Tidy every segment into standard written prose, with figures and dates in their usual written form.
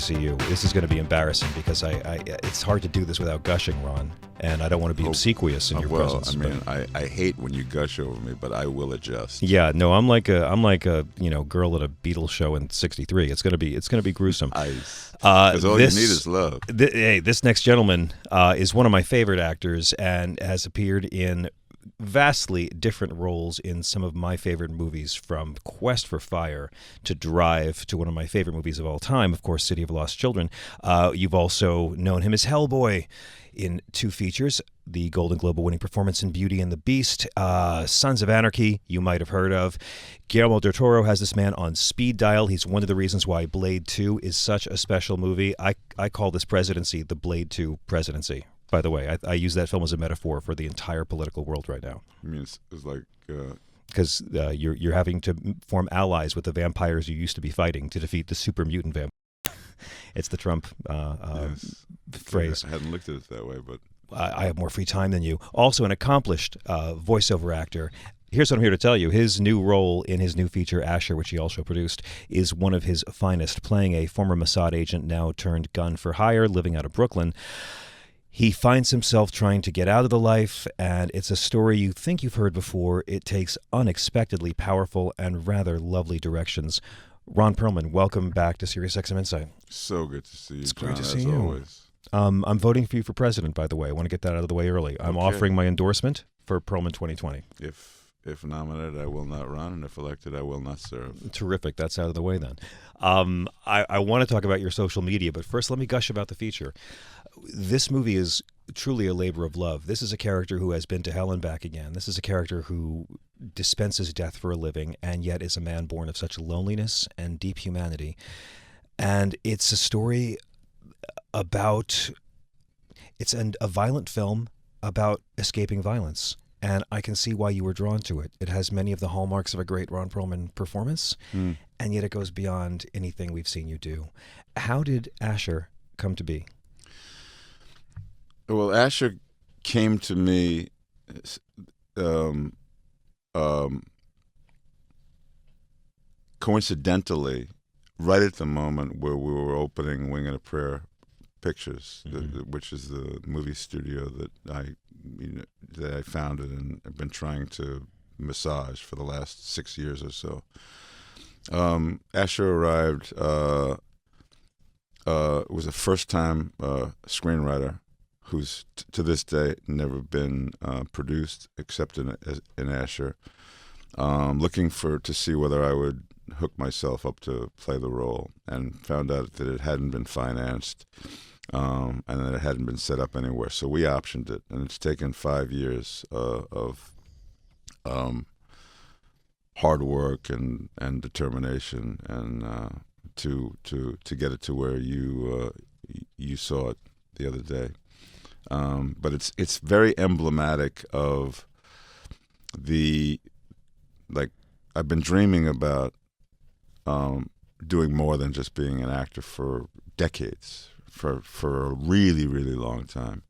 see you. This is going to be embarrassing because it's hard to do this without gushing, Ron, and I don't want to be obsequious in your presence. I mean, I hate when you gush over me, but I will adjust. Yeah, no, I'm like a girl at a Beatles show in '63. It's gonna be gruesome. Ice. Because all you need is love. Hey, this next gentleman is one of my favorite actors and has appeared in vastly different roles in some of my favorite movies, from Quest for Fire to Drive to one of my favorite movies of all time, of course, City of Lost Children. You've also known him as Hellboy in 2 features, the Golden Globe winning performance in Beauty and the Beast, Sons of Anarchy, you might have heard of. Guillermo del Toro has this man on speed dial. He's one of the reasons why Blade 2 is such a special movie. I call this presidency the Blade 2 presidency. By the way, I use that film as a metaphor for the entire political world right now. I mean, it's like... Because you're having to form allies with the vampires you used to be fighting to defeat the super mutant vampire. It's the Trump phrase. I hadn't looked at it that way, but... I have more free time than you. Also an accomplished voiceover actor. Here's what I'm here to tell you. His new role in his new feature, Asher, which he also produced, is one of his finest, playing a former Mossad agent now turned gun for hire, living out of Brooklyn. He finds himself trying to get out of the life, and it's a story you think you've heard before. It takes unexpectedly powerful and rather lovely directions. Ron Perlman, welcome back to SiriusXM Insight. So good to see you, It's John, great to see as you. always. I'm voting for you for president, by the way. I want to get that out of the way early. I'm offering my endorsement for Perlman 2020. If nominated, I will not run, and if elected, I will not serve. Terrific. That's out of the way then. I want to talk about your social media, but first let me gush about the feature. This movie is truly a labor of love. This is a character who has been to hell and back again. This is a character who dispenses death for a living and yet is a man born of such loneliness and deep humanity. And it's a story about... It's a violent film about escaping violence. And I can see why you were drawn to it. It has many of the hallmarks of a great Ron Perlman performance, and yet it goes beyond anything we've seen you do. How did Asher come to be? Well, Asher came to me coincidentally right at the moment where we were opening Wing and a Prayer Pictures, which is the movie studio that I founded and have been trying to massage for the last 6 years or so. Asher arrived, was a first-time screenwriter who's to this day never been produced except in Asher, looking to see whether I would hook myself up to play the role, and found out that it hadn't been financed. And that it hadn't been set up anywhere. So we optioned it, and it's taken 5 years of hard work and determination, and to get it to where you saw it the other day. But it's very emblematic of I've been dreaming about doing more than just being an actor for decades. For a really, really long time.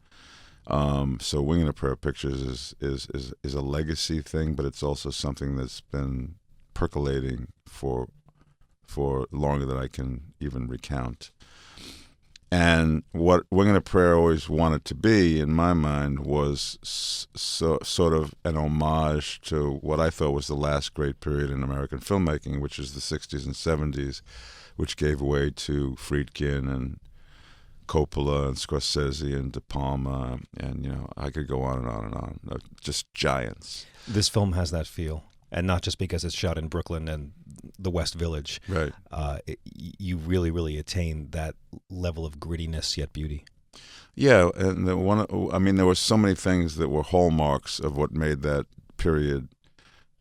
So Wing and a Prayer Pictures is a legacy thing, but it's also something that's been percolating for longer than I can even recount. And what Wing and a Prayer always wanted to be, in my mind, was sort of an homage to what I thought was the last great period in American filmmaking, which is the 60s and 70s, which gave way to Friedkin and Coppola and Scorsese and De Palma, and I could go on and on and on. Just giants. This film has that feel, and not just because it's shot in Brooklyn and the West Village. Right. You really, really attain that level of grittiness yet beauty. Yeah, and there were so many things that were hallmarks of what made that period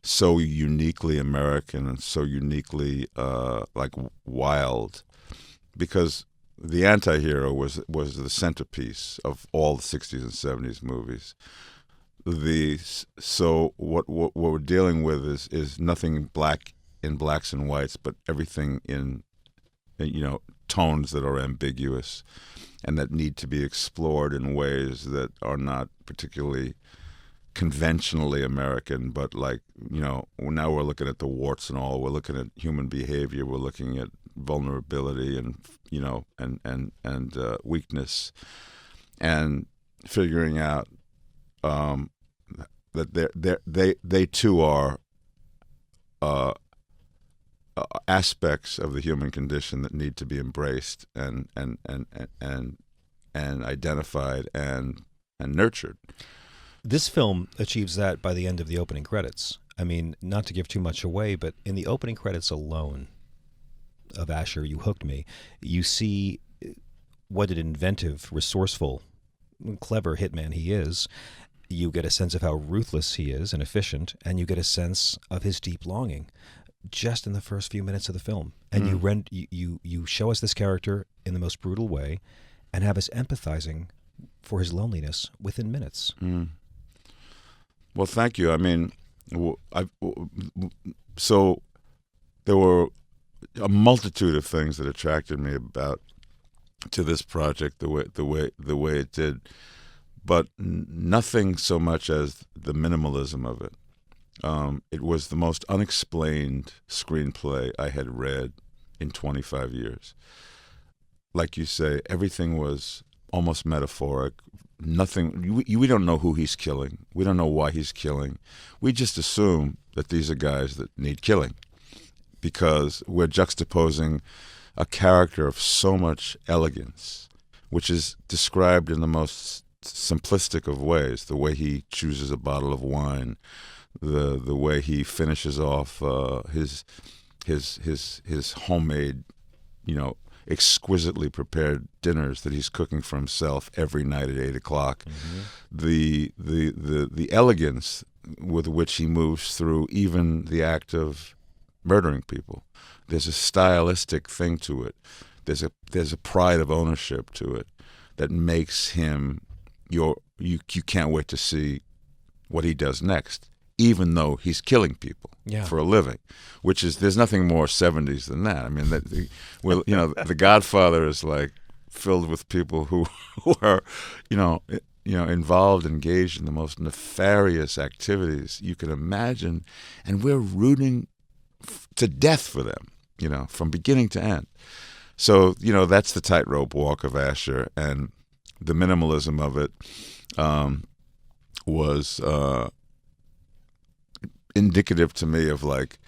so uniquely American and so uniquely wild, because the anti-hero was the centerpiece of all the 60s and 70s movies. So what we're dealing with is nothing black in blacks and whites, but everything in tones that are ambiguous and that need to be explored in ways that are not particularly conventionally American, but like, now we're looking at the warts and all. We're looking at human behavior. We're looking at vulnerability and weakness, and figuring out that they too are aspects of the human condition that need to be embraced and identified and nurtured. This film achieves that by the end of the opening credits. I mean, not to give too much away, but in the opening credits alone of Asher, You Hooked Me, you see what an inventive, resourceful, clever hitman he is. You get a sense of how ruthless he is and efficient, and you get a sense of his deep longing just in the first few minutes of the film. And you show us this character in the most brutal way and have us empathizing for his loneliness within minutes. Well, thank you. I mean, so there were a multitude of things that attracted me to this project the way it did, but nothing so much as the minimalism of it. It was the most unexplained screenplay I had read in 25 years. Like you say, everything was almost metaphoric. Nothing. We don't know who he's killing. We don't know why he's killing. We just assume that these are guys that need killing, because we're juxtaposing a character of so much elegance, which is described in the most simplistic of ways. The way he chooses a bottle of wine, the way he finishes off his homemade, exquisitely prepared dinners that he's cooking for himself every night at 8 o'clock. The elegance with which he moves through even the act of murdering people. There's a stylistic thing to it. There's a pride of ownership to it that makes him you can't wait to see what he does next, even though he's killing people for a living, which is, there's nothing more 70s than that. I mean, The Godfather is like filled with people who are, involved, engaged in the most nefarious activities you can imagine, and we're rooting to death for them, from beginning to end. So, that's the tightrope walk of Asher, and the minimalism of it was indicative to me of, like,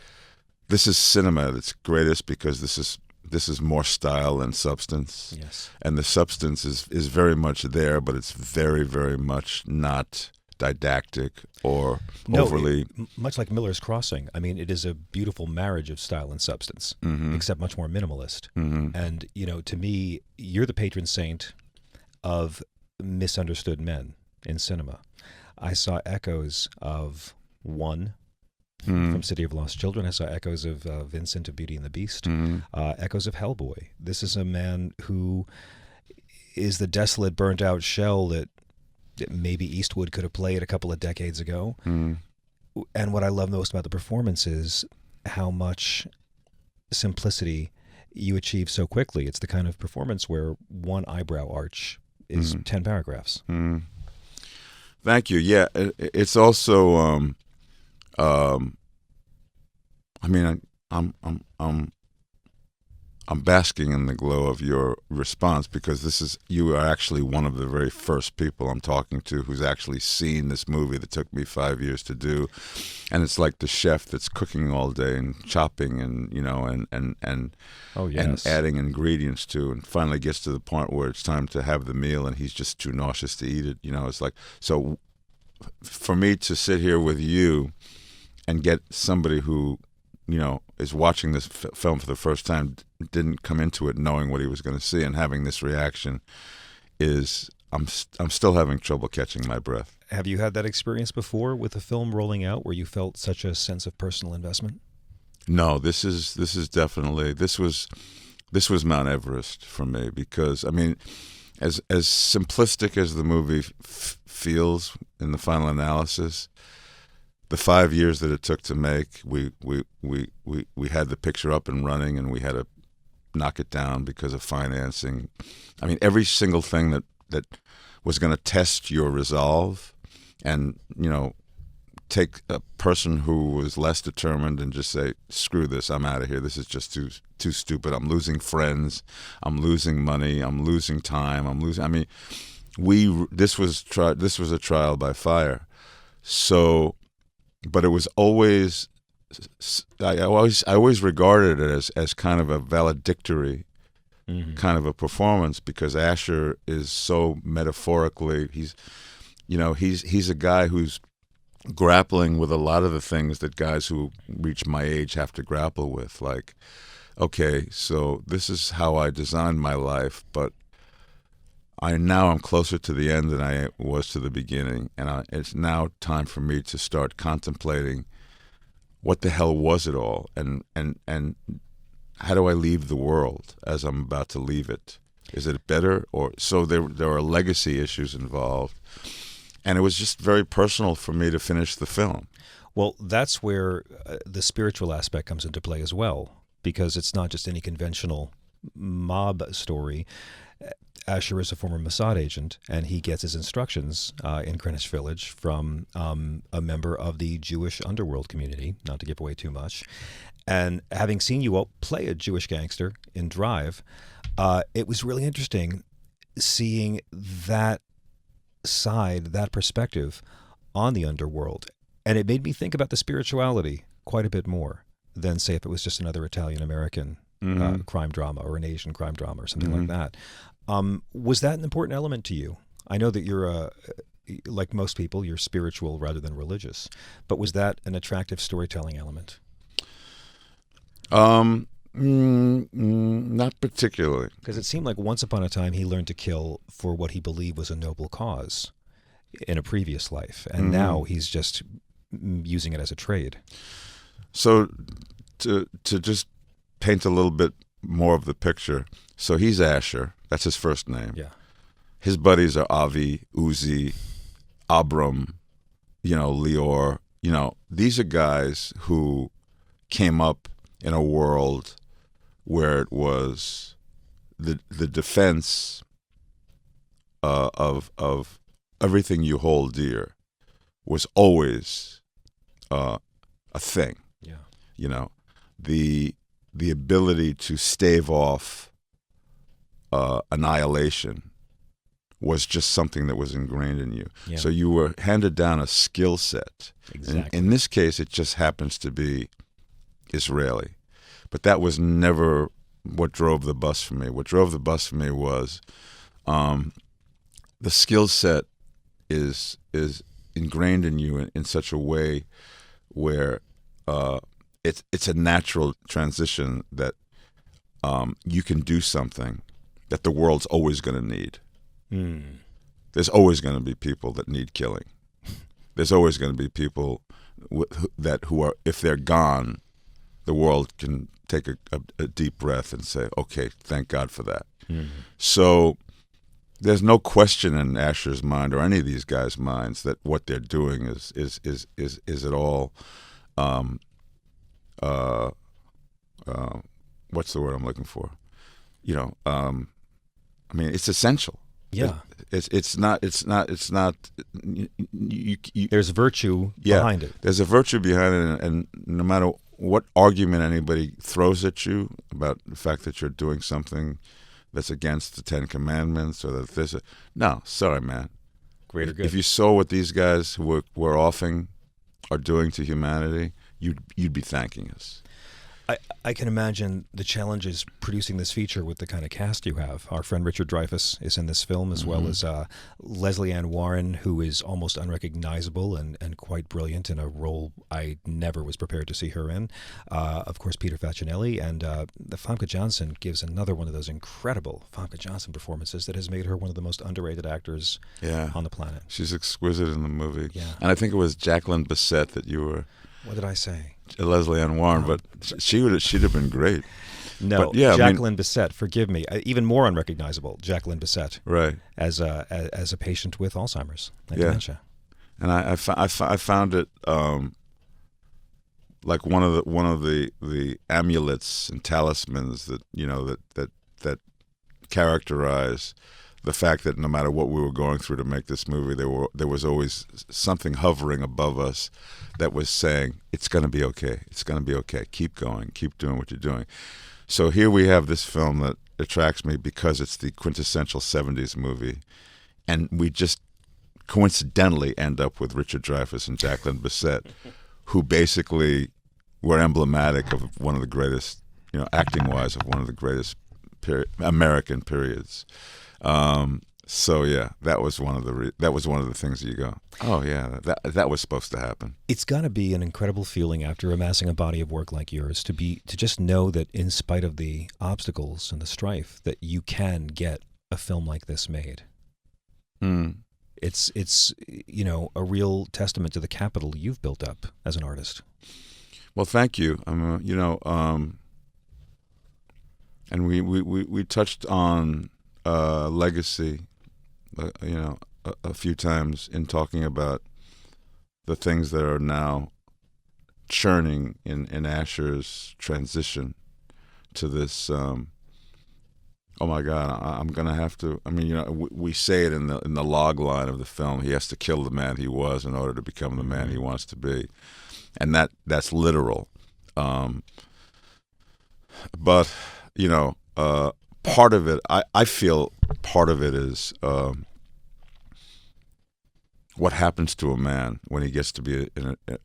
this is cinema at its greatest because this is more style than substance. Yes. And the substance is very much there, but it's very, very much not didactic or overly... much like Miller's Crossing. I mean, it is a beautiful marriage of style and substance, except much more minimalist. And, to me, you're the patron saint of misunderstood men in cinema. I saw echoes of One from City of Lost Children. I saw echoes of Vincent of Beauty and the Beast, echoes of Hellboy. This is a man who is the desolate, burnt-out shell that maybe Eastwood could have played a couple of decades ago. And what I love most about the performance is how much simplicity you achieve so quickly. It's the kind of performance where one eyebrow arch is 10 paragraphs. Thank you. Yeah, it's also... I mean, I'm basking in the glow of your response, because you are actually one of the very first people I'm talking to who's actually seen this movie that took me 5 years to do, and it's like the chef that's cooking all day and chopping and and adding ingredients to, and finally gets to the point where it's time to have the meal and he's just too nauseous to eat it. It's like, so for me to sit here with you and get somebody who, is watching this film for the first time, didn't come into it knowing what he was going to see, and having this reaction is, I'm still having trouble catching my breath. Have you had that experience before with a film rolling out where you felt such a sense of personal investment? No, this is definitely, this was Mount Everest for me, because, I mean, as simplistic as the movie feels in the final analysis, the 5 years that it took to make, we had the picture up and running, and we had to knock it down because of financing. I mean, every single thing that was going to test your resolve and take a person who was less determined and just say, "Screw this! I'm out of here. This is just too stupid. I'm losing friends. I'm losing money. I'm losing time. I'm losing." I mean, this was a trial by fire. So, but it was always. I always regarded it as kind of a valedictory kind of a performance, because Asher is so metaphorically he's a guy who's grappling with a lot of the things that guys who reach my age have to grapple with. Like, okay, so this is how I designed my life, but I'm closer to the end than I was to the beginning, and it's now time for me to start contemplating what the hell was it all, and how do I leave the world as I'm about to leave it? Is it better? Or so there are legacy issues involved, and it was just very personal for me to finish the film. Well, that's where the spiritual aspect comes into play as well, because it's not just any conventional mob story. Asher is a former Mossad agent, and he gets his instructions in Greenwich Village from a member of the Jewish underworld community, not to give away too much. And having seen you all play a Jewish gangster in Drive, it was really interesting seeing that side, that perspective on the underworld. And it made me think about the spirituality quite a bit more than, say, if it was just another Italian-American crime drama or an Asian crime drama or something like that. Was that an important element to you? I know that you're, like most people, you're spiritual rather than religious, but was that an attractive storytelling element? Not particularly. Because it seemed like once upon a time he learned to kill for what he believed was a noble cause in a previous life, and now he's just using it as a trade. So to just paint a little bit more of the picture, so he's Asher. That's his first name. Yeah. His buddies are Avi, Uzi, Abram, Lior. These are guys who came up in a world where it was the defense of everything you hold dear was always a thing. Yeah. The ability to stave off annihilation was just something that was ingrained in you. Yeah. So you were handed down a skill set. Exactly. In this case, it just happens to be Israeli. But that was never what drove the bus for me. What drove the bus for me was the skill set is ingrained in you in such a way where it's a natural transition that you can do something that the world's always going to need. There's always going to be people that need killing. There's always going to be people who are, if they're gone, the world can take a deep breath and say, okay, thank God for that. So there's no question in Asher's mind or any of these guys' minds that what they're doing is at all what's the word I'm looking for? I mean, it's essential. Yeah. It's not. There's virtue behind it. There's a virtue behind it, and no matter what argument anybody throws at you about the fact that you're doing something that's against the Ten Commandments or that there's no, sorry, man. Greater good. If you saw what these guys who we're offing are doing to humanity, you'd be thanking us. I can imagine the challenges producing this feature with the kind of cast you have. Our friend Richard Dreyfuss is in this film, as well as Leslie Ann Warren, who is almost unrecognizable and quite brilliant in a role I never was prepared to see her in. Of course, Peter Facinelli, and Famke Janssen gives another one of those incredible Famke Janssen performances that has made her one of the most underrated actors on the planet. She's exquisite in the movie. Yeah. And I think it was Jacqueline Bisset that you were... What did I say? Leslie Ann Warren, but she'd have been great. No, but yeah, Jacqueline Bisset, forgive me, even more unrecognizable. Jacqueline Bisset, right? As a patient with Alzheimer's and dementia. And I found it like one of the amulets and talismans that that characterize the fact that no matter what we were going through to make this movie, there was always something hovering above us that was saying, it's going to be okay. It's going to be okay. Keep going. Keep doing what you're doing. So here we have this film that attracts me because it's the quintessential 70s movie. And we just coincidentally end up with Richard Dreyfuss and Jacqueline Bisset, who basically were emblematic of one of the greatest, acting-wise, of one of the greatest American periods. So yeah, that was one of the things you go, oh yeah, that was supposed to happen. It's got to be an incredible feeling after amassing a body of work like yours to just know that in spite of the obstacles and the strife, that you can get a film like this made. It's a real testament to the capital you've built up as an artist. Well, thank you. And we touched on legacy, a few times in talking about the things that are now churning in Asher's transition to this. Oh my God, I'm gonna have to. I mean, we say it in the log line of the film. He has to kill the man he was in order to become the man he wants to be, and that's literal. But part of it, I feel part of it is what happens to a man when he gets to be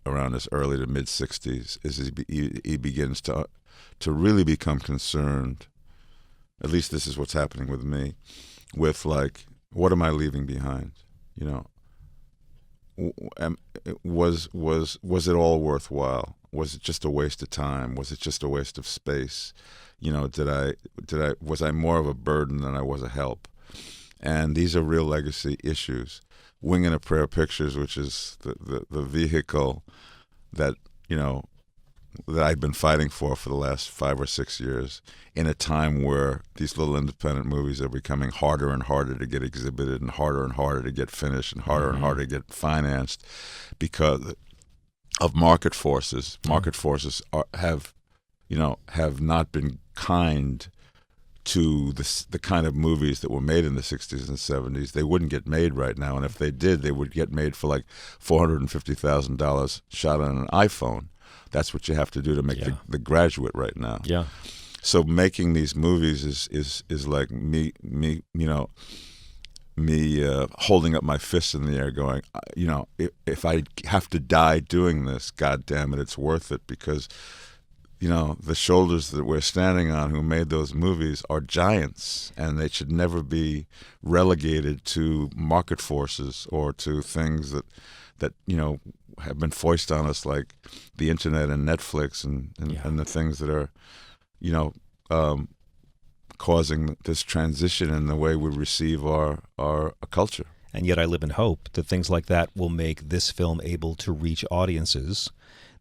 around his early to mid 60s is he begins to really become concerned. At least this is what's happening with me, with like, what am I leaving behind? Was it all worthwhile? Was it just a waste of time? Was it just a waste of space? Was I more of a burden than I was a help? And these are real legacy issues. Wing and a Prayer Pictures, which is the vehicle that I've been fighting for the last 5 or 6 years, in a time where these little independent movies are becoming harder and harder to get exhibited, and harder to get finished, and harder to get financed because of market forces. Market forces have not been kind to the kind of movies that were made in the 60s and 70s. They wouldn't get made right now, and if they did, they would get made for like $450,000 shot on an iPhone. That's what you have to do to make the Graduate right now. Yeah. So making these movies is like me holding up my fists in the air, going, if I have to die doing this, God damn it, it's worth it, because the shoulders that we're standing on who made those movies are giants, and they should never be relegated to market forces or to things that have been foisted on us, like the internet and Netflix and the things that are causing this transition in the way we receive our culture. And yet I live in hope that things like that will make this film able to reach audiences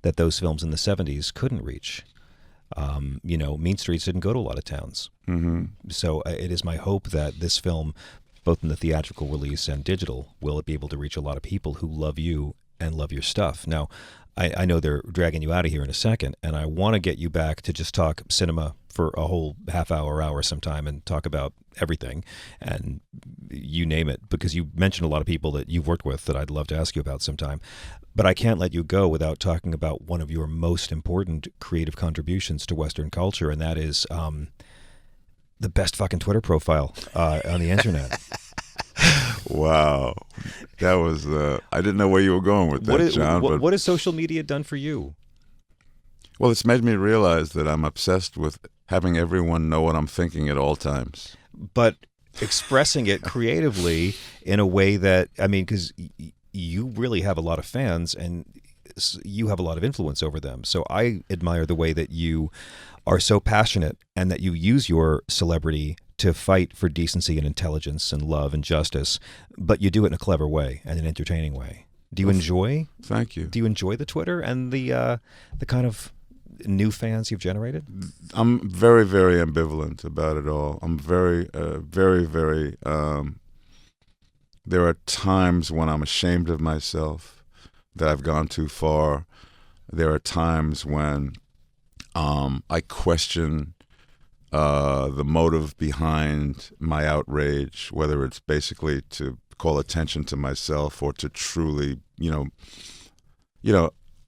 that those films in the 70s couldn't reach. Mean Streets didn't go to a lot of towns. Mm-hmm. So it is my hope that this film, both in the theatrical release and digital, will be able to reach a lot of people who love you and love your stuff. Now, I know they're dragging you out of here in a second, and I want to get you back to just talk cinema for a whole half hour sometime and talk about everything and you name it, because you mentioned a lot of people that you've worked with that I'd love to ask you about sometime. But I can't let you go without talking about one of your most important creative contributions to Western culture, and that is the best fucking Twitter profile on the internet. Wow. That was, I didn't know where you were going with that, John. What has social media done for you? Well, it's made me realize that I'm obsessed with having everyone know what I'm thinking at all times. But expressing it creatively in a way that, because you really have a lot of fans and you have a lot of influence over them. So I admire the way that you are so passionate and that you use your celebrity to fight for decency and intelligence and love and justice, but you do it in a clever way and an entertaining way. Do you enjoy? Thank you. Do you enjoy the Twitter and the kind of new fans you've generated? I'm very, very ambivalent about it all. I'm very, very. There are times when I'm ashamed of myself that I've gone too far. There are times when I question the motive behind my outrage, whether it's basically to call attention to myself or to truly,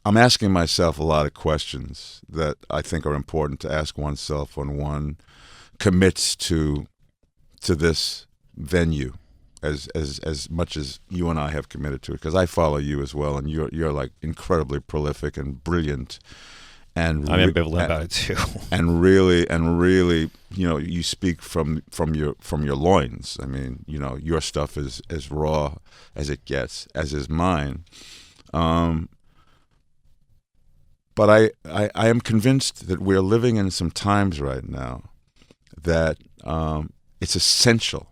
I'm asking myself a lot of questions that I think are important to ask oneself when one commits to this venue as much as you and I have committed to it, because I follow you as well, and you're like incredibly prolific and brilliant, and I'm ambivalent about it too. and really, you speak from your loins. I mean, your stuff is as raw as it gets, as is mine. But I am convinced that we're living in some times right now that it's essential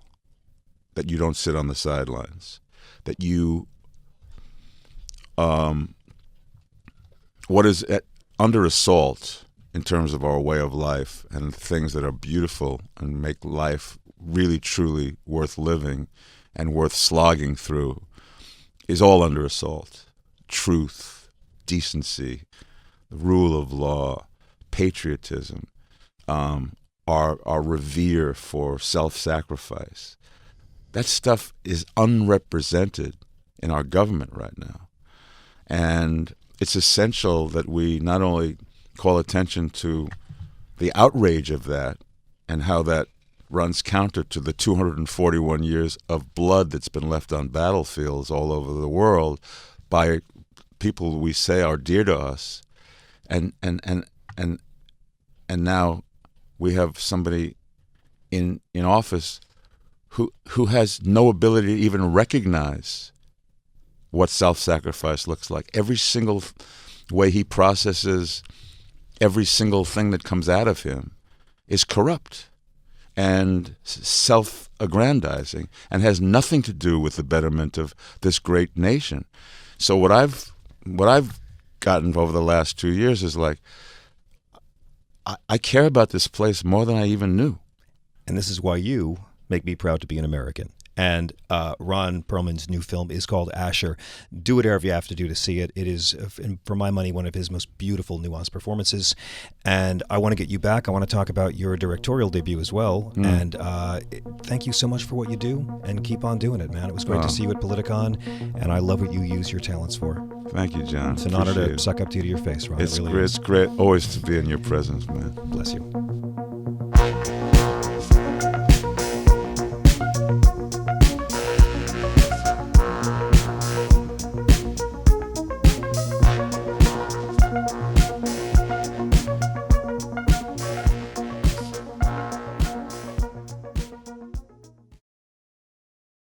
that you don't sit on the sidelines, that you, what is under assault in terms of our way of life and things that are beautiful and make life really, truly worth living and worth slogging through is all under assault. Truth, decency, the rule of law, patriotism, our revere for self-sacrifice. That stuff is unrepresented in our government right now. And it's essential that we not only call attention to the outrage of that and how that runs counter to the 241 years of blood that's been left on battlefields all over the world by people we say are dear to us. And now we have somebody in office who has no ability to even recognize what self-sacrifice looks like. Every single way he processes every single thing that comes out of him is corrupt and self-aggrandizing and has nothing to do with the betterment of this great nation. So what I've gotten over the last 2 years is like, I care about this place more than I even knew. And this is why you make me proud to be an American. And Ron Perlman's new film is called Asher. Do whatever you have to do to see it. It is, for my money, one of his most beautiful, nuanced performances. And I want to get you back. I want to talk about your directorial debut as well. And thank you so much for what you do, and keep on doing it, man. It was great to see you at Politicon, and I love what you use your talents for. Thank you, John. It's an honor to suck up to you to your face, Ron. It's great always to be in your presence, man. Bless you.